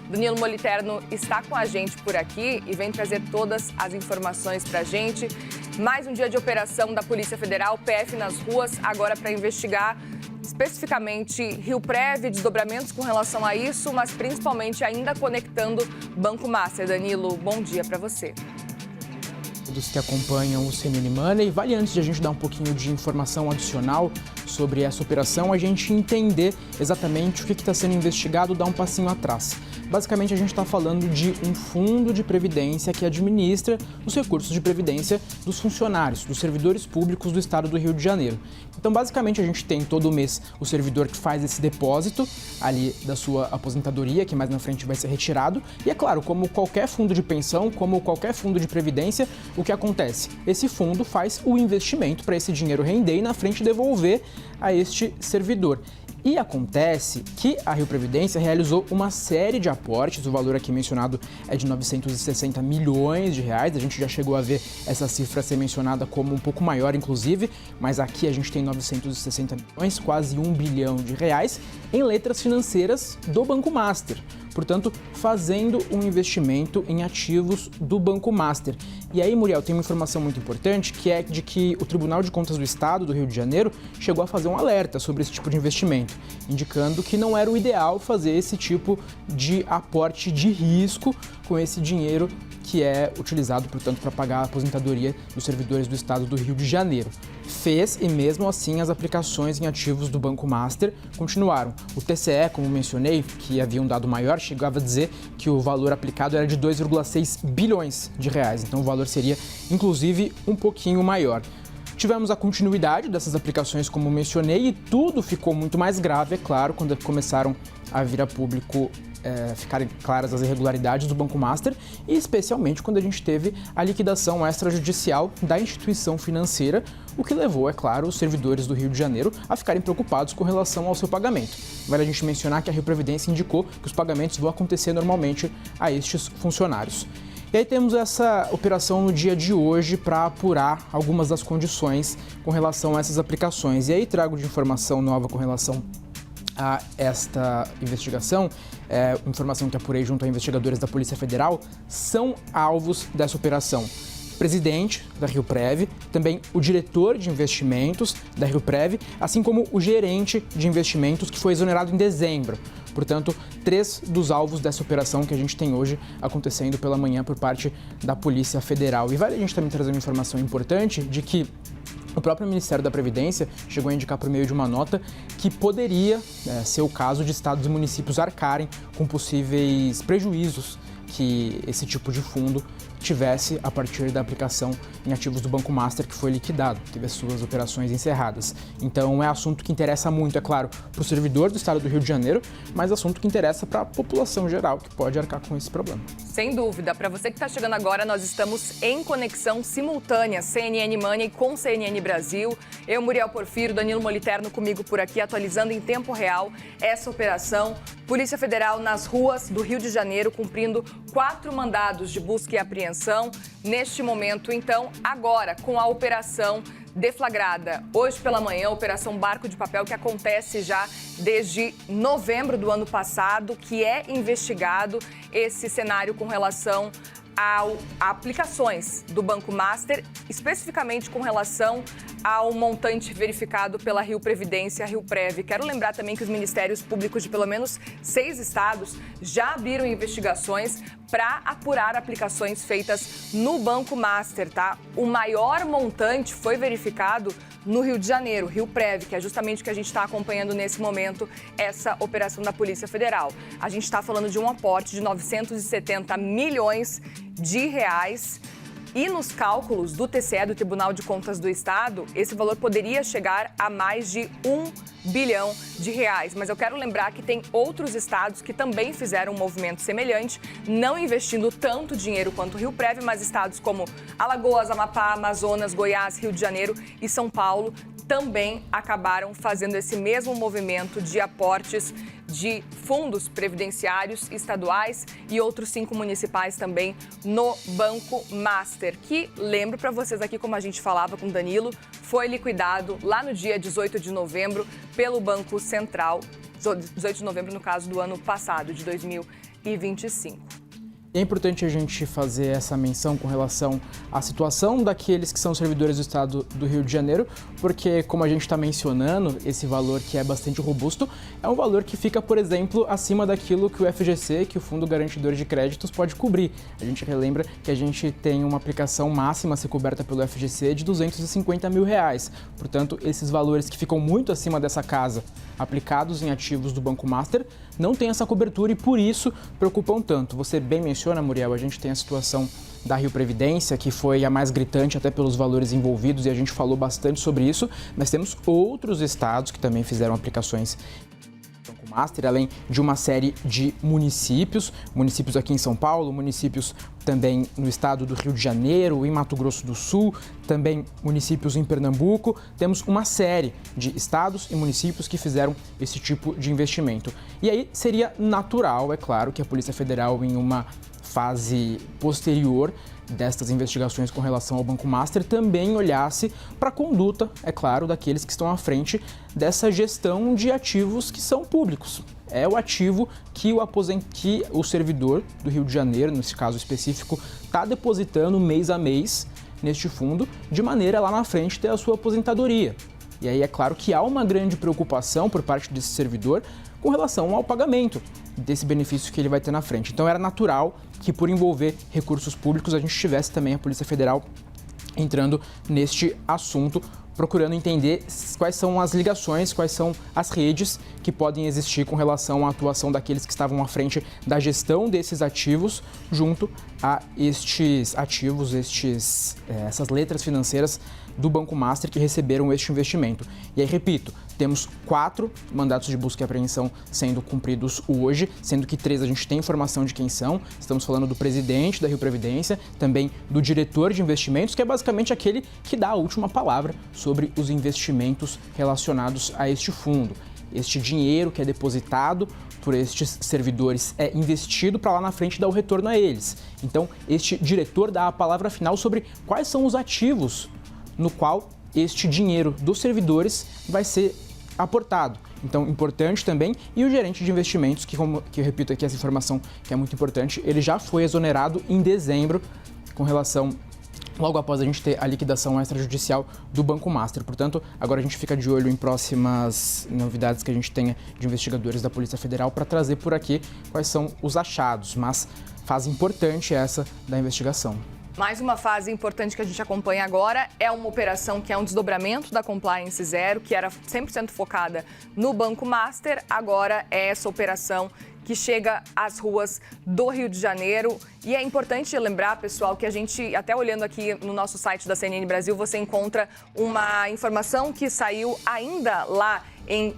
Danilo Moliterno está com a gente por aqui e vem trazer todas as informações para a gente. Mais um dia de operação da Polícia Federal, PF nas ruas, agora para investigar especificamente Rio Prev, desdobramentos com relação a isso, mas principalmente ainda conectando Banco Master. Danilo, bom dia para você. Todos que acompanham o CNN Money, vale antes de a gente dar um pouquinho de informação adicional sobre essa operação, a gente entender exatamente o que está sendo investigado, dar um passinho atrás. Basicamente, a gente está falando de um fundo de previdência que administra os recursos de previdência dos funcionários, dos servidores públicos do estado do Rio de Janeiro. Então, basicamente, a gente tem todo mês o servidor que faz esse depósito ali da sua aposentadoria, que mais na frente vai ser retirado. E, é claro, como qualquer fundo de pensão, como qualquer fundo de previdência, o que acontece? Esse fundo faz o investimento para esse dinheiro render e na frente devolver a este servidor. E acontece que a Rio Previdência realizou uma série de aportes, o valor aqui mencionado é de 960 milhões de reais, a gente já chegou a ver essa cifra ser mencionada como um pouco maior, inclusive, mas aqui a gente tem 960 milhões, quase 1 bilhão de reais, em letras financeiras do Banco Master. Portanto, fazendo um investimento em ativos do Banco Master. E aí, Muriel, tem uma informação muito importante, que é de que o Tribunal de Contas do Estado do Rio de Janeiro chegou a fazer um alerta sobre esse tipo de investimento, indicando que não era o ideal fazer esse tipo de aporte de risco com esse dinheiro que é utilizado, portanto, para pagar a aposentadoria dos servidores do Estado do Rio de Janeiro. Fez e mesmo assim as aplicações em ativos do Banco Master continuaram. O TCE, como mencionei, que havia um dado maior, chegava a dizer que o valor aplicado era de 2,6 bilhões de reais, então o valor seria, inclusive, um pouquinho maior. Tivemos a continuidade dessas aplicações, como mencionei, e tudo ficou muito mais grave, é claro, quando começaram a vir a público ficarem claras as irregularidades do Banco Master e especialmente quando a gente teve a liquidação extrajudicial da instituição financeira, o que levou, é claro, os servidores do Rio de Janeiro a ficarem preocupados com relação ao seu pagamento. Vale a gente mencionar que a Rio Previdência indicou que os pagamentos vão acontecer normalmente a estes funcionários. E aí temos essa operação no dia de hoje para apurar algumas das condições com relação a essas aplicações. E aí trago de informação nova com relação a esta investigação, informação que apurei junto a investigadores da Polícia Federal, são alvos dessa operação. O presidente da Rio Prev, também o diretor de investimentos da Rio Prev, assim como o gerente de investimentos que foi exonerado em dezembro. Portanto, 3 dos alvos dessa operação que a gente tem hoje acontecendo pela manhã por parte da Polícia Federal. E vale a gente também trazer uma informação importante de que o próprio Ministério da Previdência chegou a indicar por meio de uma nota que poderia ser o caso de estados e municípios arcarem com possíveis prejuízos que esse tipo de fundo tivesse a partir da aplicação em ativos do Banco Master, que foi liquidado, teve as suas operações encerradas. Então é assunto que interessa muito, é claro, para o servidor do estado do Rio de Janeiro, mas assunto que interessa para a população geral, que pode arcar com esse problema. Sem dúvida. Para você que está chegando agora, nós estamos em conexão simultânea, CNN Money com CNN Brasil. Eu, Muriel Porfírio, Danilo Moliterno comigo por aqui, atualizando em tempo real essa operação. Polícia Federal nas ruas do Rio de Janeiro, cumprindo 4 mandados de busca e apreensão. Neste momento, então, agora, com a operação deflagrada hoje pela manhã, a Operação Barco de Papel, que acontece já desde novembro do ano passado, que é investigado esse cenário com relação a aplicações do Banco Master, especificamente com relação ao montante verificado pela Rio Previdência, Rio Prev. Quero lembrar também que os ministérios públicos de pelo menos 6 estados já abriram investigações para apurar aplicações feitas no Banco Master, tá? O maior montante foi verificado no Rio de Janeiro, Rio Prev, que é justamente o que a gente está acompanhando nesse momento, essa operação da Polícia Federal. A gente está falando de um aporte de 970 milhões de reais. E nos cálculos do TCE, do Tribunal de Contas do Estado, esse valor poderia chegar a mais de 1 bilhão de reais. Mas eu quero lembrar que tem outros estados que também fizeram um movimento semelhante, não investindo tanto dinheiro quanto o Rio Prev, mas estados como Alagoas, Amapá, Amazonas, Goiás, Rio de Janeiro e São Paulo também acabaram fazendo esse mesmo movimento de aportes de fundos previdenciários estaduais e outros 5 municipais também no Banco Master, que, lembro para vocês aqui, como a gente falava com Danilo, foi liquidado lá no dia 18 de novembro pelo Banco Central, 18 de novembro no caso do ano passado, de 2019. 2025. É importante a gente fazer essa menção com relação à situação daqueles que são servidores do Estado do Rio de Janeiro, porque, como a gente está mencionando, esse valor que é bastante robusto é um valor que fica, por exemplo, acima daquilo que o FGC, que o Fundo Garantidor de Créditos, pode cobrir. A gente relembra que a gente tem uma aplicação máxima a ser coberta pelo FGC de R$250 mil. Portanto, esses valores que ficam muito acima dessa casa, aplicados em ativos do Banco Master, não tem essa cobertura e, por isso, preocupam tanto. Você bem menciona, Muriel, a gente tem a situação da Rio Previdência, que foi a mais gritante até pelos valores envolvidos, e a gente falou bastante sobre isso, mas temos outros estados que também fizeram aplicações Banco Master, além de uma série de municípios aqui em São Paulo, municípios também no estado do Rio de Janeiro, em Mato Grosso do Sul, também municípios em Pernambuco. Temos uma série de estados e municípios que fizeram esse tipo de investimento. E aí seria natural, é claro, que a Polícia Federal, em uma fase posterior destas investigações com relação ao Banco Master, também olhasse para a conduta, é claro, daqueles que estão à frente dessa gestão de ativos que são públicos. É o ativo que o servidor do Rio de Janeiro, nesse caso específico, está depositando mês a mês neste fundo, de maneira lá na frente ter a sua aposentadoria. E aí é claro que há uma grande preocupação por parte desse servidor com relação ao pagamento desse benefício que ele vai ter na frente. Então era natural que, por envolver recursos públicos, a gente tivesse também a Polícia Federal entrando neste assunto, procurando entender quais são as ligações, quais são as redes que podem existir com relação à atuação daqueles que estavam à frente da gestão desses ativos junto a estes ativos, essas letras financeiras do Banco Master que receberam este investimento. E aí, repito, temos 4 mandatos de busca e apreensão sendo cumpridos hoje, sendo que 3 a gente tem informação de quem são. Estamos falando do presidente da Rio Previdência, também do diretor de investimentos, que é basicamente aquele que dá a última palavra sobre os investimentos relacionados a este fundo. Este dinheiro que é depositado por estes servidores é investido para lá na frente dar o retorno a eles. Então, este diretor dá a palavra final sobre quais são os ativos no qual este dinheiro dos servidores vai ser aportado. Então, importante também. E o gerente de investimentos, que eu repito aqui essa informação que é muito importante, ele já foi exonerado em dezembro com relação, logo após a gente ter a liquidação extrajudicial do Banco Master. Portanto, agora a gente fica de olho em próximas novidades que a gente tenha de investigadores da Polícia Federal para trazer por aqui quais são os achados. Mas fase importante essa da investigação. Mais uma fase importante que a gente acompanha agora é uma operação que é um desdobramento da Compliance Zero, que era 100% focada no Banco Master. Agora é essa operação que chega às ruas do Rio de Janeiro. E é importante lembrar, pessoal, que a gente, até olhando aqui no nosso site da CNN Brasil, você encontra uma informação que saiu ainda lá em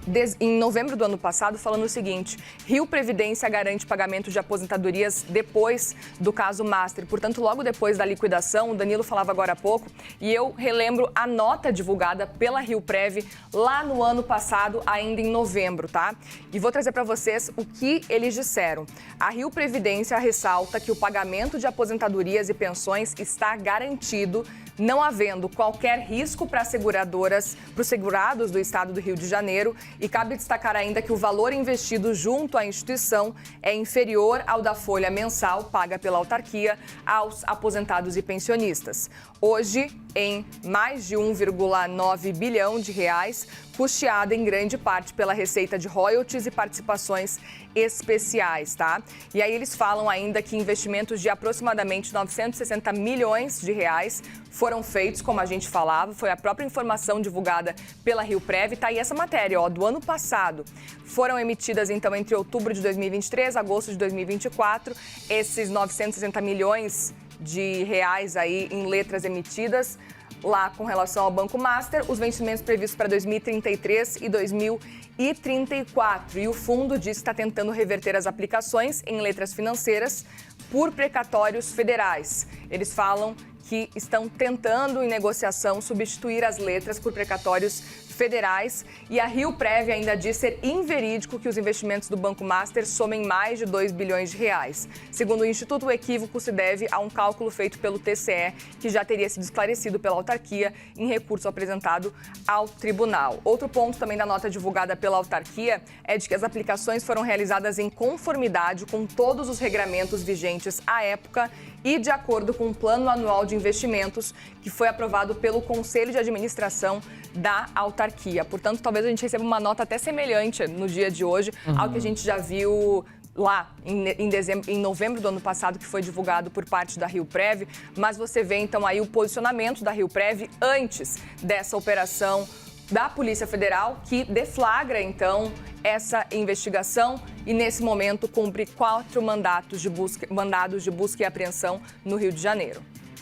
novembro do ano passado, falando o seguinte: Rio Previdência garante pagamento de aposentadorias depois do caso Master. Portanto, logo depois da liquidação, o Danilo falava agora há pouco, e eu relembro a nota divulgada pela Rio Prev lá no ano passado, ainda em novembro, tá? E vou trazer para vocês o que eles disseram. A Rio Previdência ressalta que o pagamento de aposentadorias e pensões está garantido, não havendo qualquer risco para as seguradoras, para os segurados do estado do Rio de Janeiro, e cabe destacar ainda que o valor investido junto à instituição é inferior ao da folha mensal paga pela autarquia aos aposentados e pensionistas. Hoje, em mais de 1,9 bilhão de reais, custeada em grande parte pela receita de royalties e participações especiais, tá? E aí eles falam ainda que investimentos de aproximadamente 960 milhões de reais foram feitos, como a gente falava, foi a própria informação divulgada pela Rio Prev, tá? E essa matéria, do ano passado, foram emitidas, então, entre outubro de 2023 e agosto de 2024, esses 960 milhões de reais aí em letras emitidas lá com relação ao Banco Master, os vencimentos previstos para 2033 e 2034. E o fundo diz que está tentando reverter as aplicações em letras financeiras por precatórios federais. Eles falam que estão tentando, em negociação, substituir as letras por precatórios federais. E a Rio-Prev ainda diz ser inverídico que os investimentos do Banco Master somem mais de 2 bilhões de reais. Segundo o Instituto, o equívoco se deve a um cálculo feito pelo TCE, que já teria sido esclarecido pela autarquia em recurso apresentado ao tribunal. Outro ponto também da nota divulgada pela autarquia é de que as aplicações foram realizadas em conformidade com todos os regramentos vigentes à época e de acordo com o Plano Anual de Investimentos, que foi aprovado pelo Conselho de Administração da autarquia. Portanto, talvez a gente receba uma nota até semelhante no dia de hoje ao que a gente já viu lá em novembro do ano passado, que foi divulgado por parte da Rio-Prev, mas você vê então aí o posicionamento da Rio-Prev antes dessa operação da Polícia Federal, que deflagra então essa investigação e nesse momento cumpre 4 mandados de busca e apreensão no Rio de Janeiro.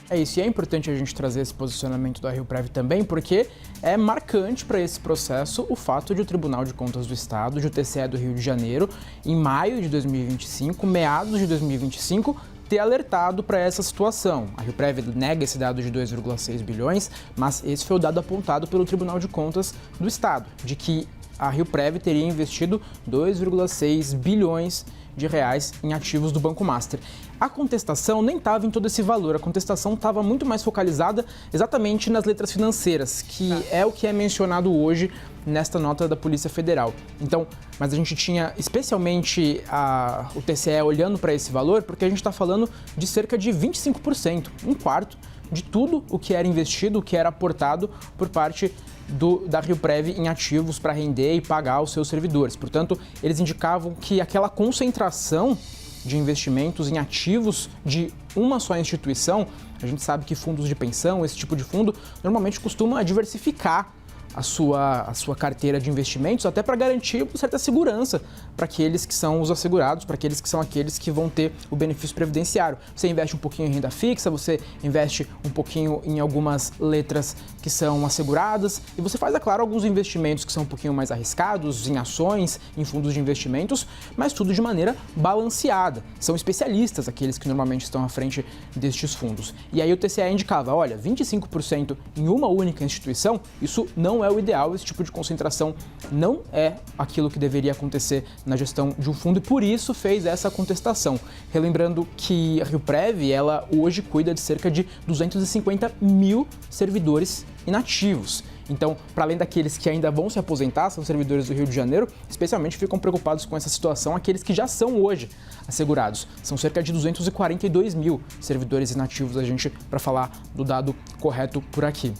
É isso, e é importante a gente trazer esse posicionamento da Rio-Prev também, porque é marcante para esse processo o fato de o Tribunal de Contas do Estado, de o TCE do Rio de Janeiro, em maio de 2025, meados de 2025, ter alertado para essa situação. A Rio-Prev nega esse dado de 2,6 bilhões, mas esse foi o dado apontado pelo Tribunal de Contas do Estado, de que a Rio-Prev teria investido 2,6 bilhões de reais em ativos do Banco Master. A contestação nem estava em todo esse valor, a contestação estava muito mais focalizada exatamente nas letras financeiras, que é o que é mencionado hoje nesta nota da Polícia Federal. Então, mas a gente tinha especialmente o TCE olhando para esse valor, porque a gente está falando de cerca de 25%, um quarto de tudo o que era investido, o que era aportado por parte da Rio-Prev em ativos para render e pagar os seus servidores. Portanto, eles indicavam que aquela concentração de investimentos em ativos de uma só instituição, a gente sabe que fundos de pensão, esse tipo de fundo, normalmente costuma diversificar a sua carteira de investimentos, até para garantir certa segurança para aqueles que são os assegurados, para aqueles que são aqueles que vão ter o benefício previdenciário. Você investe um pouquinho em renda fixa, você investe um pouquinho em algumas letras que são asseguradas e você faz, é claro, alguns investimentos que são um pouquinho mais arriscados, em ações, em fundos de investimentos, mas tudo de maneira balanceada. São especialistas aqueles que normalmente estão à frente destes fundos. E aí o TCE indicava, olha, 25% em uma única instituição, isso não é o ideal, esse tipo de concentração não é aquilo que deveria acontecer na gestão de um fundo e por isso fez essa contestação. Relembrando que a Rio-Prev, ela hoje cuida de cerca de 250 mil servidores inativos. Então, para além daqueles que ainda vão se aposentar, são servidores do Rio de Janeiro, especialmente ficam preocupados com essa situação aqueles que já são hoje assegurados. São cerca de 242 mil servidores inativos, a gente, para falar do dado correto por aqui.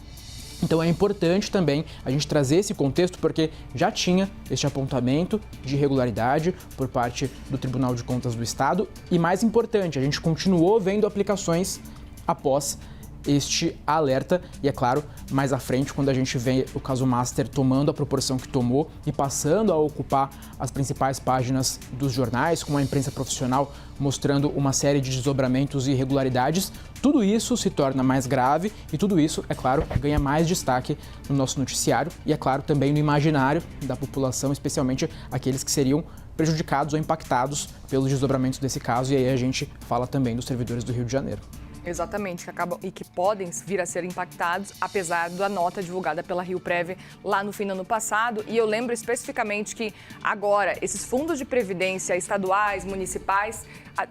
Então é importante também a gente trazer esse contexto porque já tinha este apontamento de irregularidade por parte do Tribunal de Contas do Estado e, mais importante, a gente continuou vendo aplicações após este alerta e, é claro, mais à frente, quando a gente vê o caso Master tomando a proporção que tomou e passando a ocupar as principais páginas dos jornais, com a imprensa profissional mostrando uma série de desdobramentos e irregularidades, tudo isso se torna mais grave e tudo isso, é claro, ganha mais destaque no nosso noticiário e, é claro, também no imaginário da população, especialmente aqueles que seriam prejudicados ou impactados pelos desdobramentos desse caso, e aí a gente fala também dos servidores do Rio de Janeiro. Exatamente, que acabam e que podem vir a ser impactados, apesar da nota divulgada pela Rio-Prev lá no fim do ano passado. E eu lembro especificamente que agora esses fundos de previdência estaduais, municipais,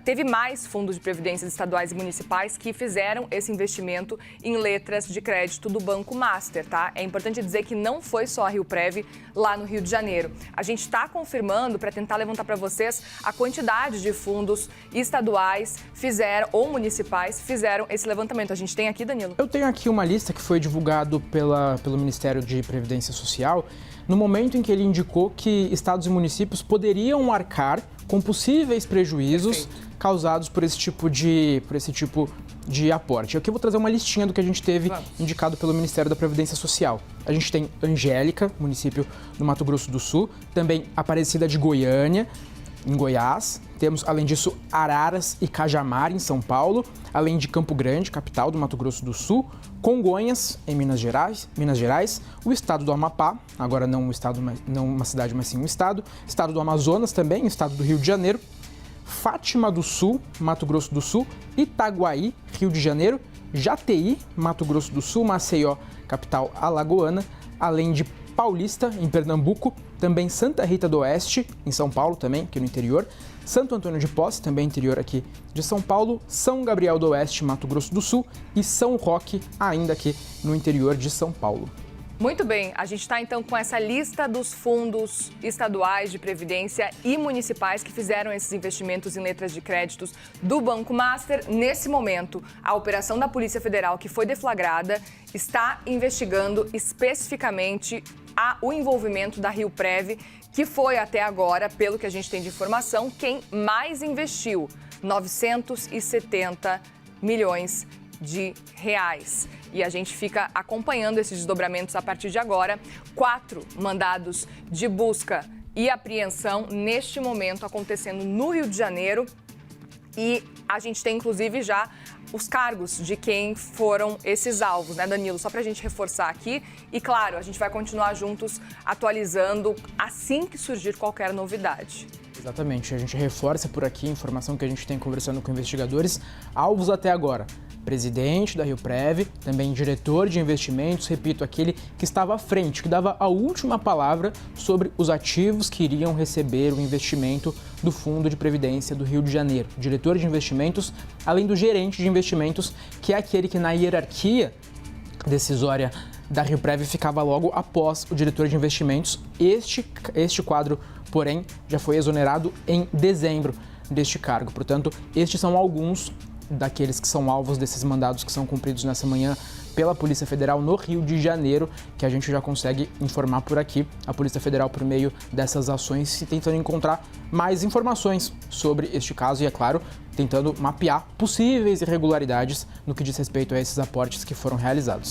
teve mais fundos de previdência estaduais e municipais que fizeram esse investimento em letras de crédito do Banco Master, tá? É importante dizer que não foi só a Rio-Prev lá no Rio de Janeiro. A gente está confirmando para tentar levantar para vocês a quantidade de fundos estaduais ou municipais fizeram esse levantamento. A gente tem aqui, Danilo? Eu tenho aqui uma lista que foi divulgado pelo Ministério de Previdência Social no momento em que ele indicou que estados e municípios poderiam arcar com possíveis prejuízos causados por esse tipo de aporte. Aqui eu vou trazer uma listinha do que a gente teve indicado pelo Ministério da Previdência Social. A gente tem Angélica, município do Mato Grosso do Sul, também Aparecida de Goiânia, em Goiás. Temos, além disso, Araras e Cajamar, em São Paulo, além de Campo Grande, capital do Mato Grosso do Sul, Congonhas, em Minas Gerais, o estado do Amapá, agora não uma cidade, mas sim um estado do Amazonas também, estado do Rio de Janeiro, Fátima do Sul, Mato Grosso do Sul, Itaguaí, Rio de Janeiro, Jataí, Mato Grosso do Sul, Maceió, capital alagoana, além de Paulista, em Pernambuco, também Santa Rita do Oeste, em São Paulo também, aqui no interior, Santo Antônio de Posse, também interior aqui de São Paulo, São Gabriel do Oeste, Mato Grosso do Sul e São Roque, ainda aqui no interior de São Paulo. Muito bem, a gente está então com essa lista dos fundos estaduais de previdência e municipais que fizeram esses investimentos em letras de créditos do Banco Master. Nesse momento, a operação da Polícia Federal, que foi deflagrada, está investigando especificamente o envolvimento da RioPrev, que foi até agora, pelo que a gente tem de informação, quem mais investiu, 970 milhões de reais. E a gente fica acompanhando esses desdobramentos a partir de agora. 4 mandados de busca e apreensão neste momento acontecendo no Rio de Janeiro. E a gente tem, inclusive, já os cargos de quem foram esses alvos, né, Danilo? Só para a gente reforçar aqui. E, claro, a gente vai continuar juntos atualizando assim que surgir qualquer novidade. Exatamente. A gente reforça por aqui a informação que a gente tem conversando com investigadores. Alvos até agora: presidente da RioPrev, também diretor de investimentos, repito, aquele que estava à frente, que dava a última palavra sobre os ativos que iriam receber o investimento do Fundo de Previdência do Rio de Janeiro. Diretor de investimentos, além do gerente de investimentos, que é aquele que na hierarquia decisória da RioPrev ficava logo após o diretor de investimentos. Este quadro, porém, já foi exonerado em dezembro deste cargo. Portanto, estes são alguns daqueles que são alvos desses mandados que são cumpridos nessa manhã pela Polícia Federal no Rio de Janeiro, que a gente já consegue informar por aqui. A Polícia Federal, por meio dessas ações, tentando encontrar mais informações sobre este caso e, é claro, tentando mapear possíveis irregularidades no que diz respeito a esses aportes que foram realizados.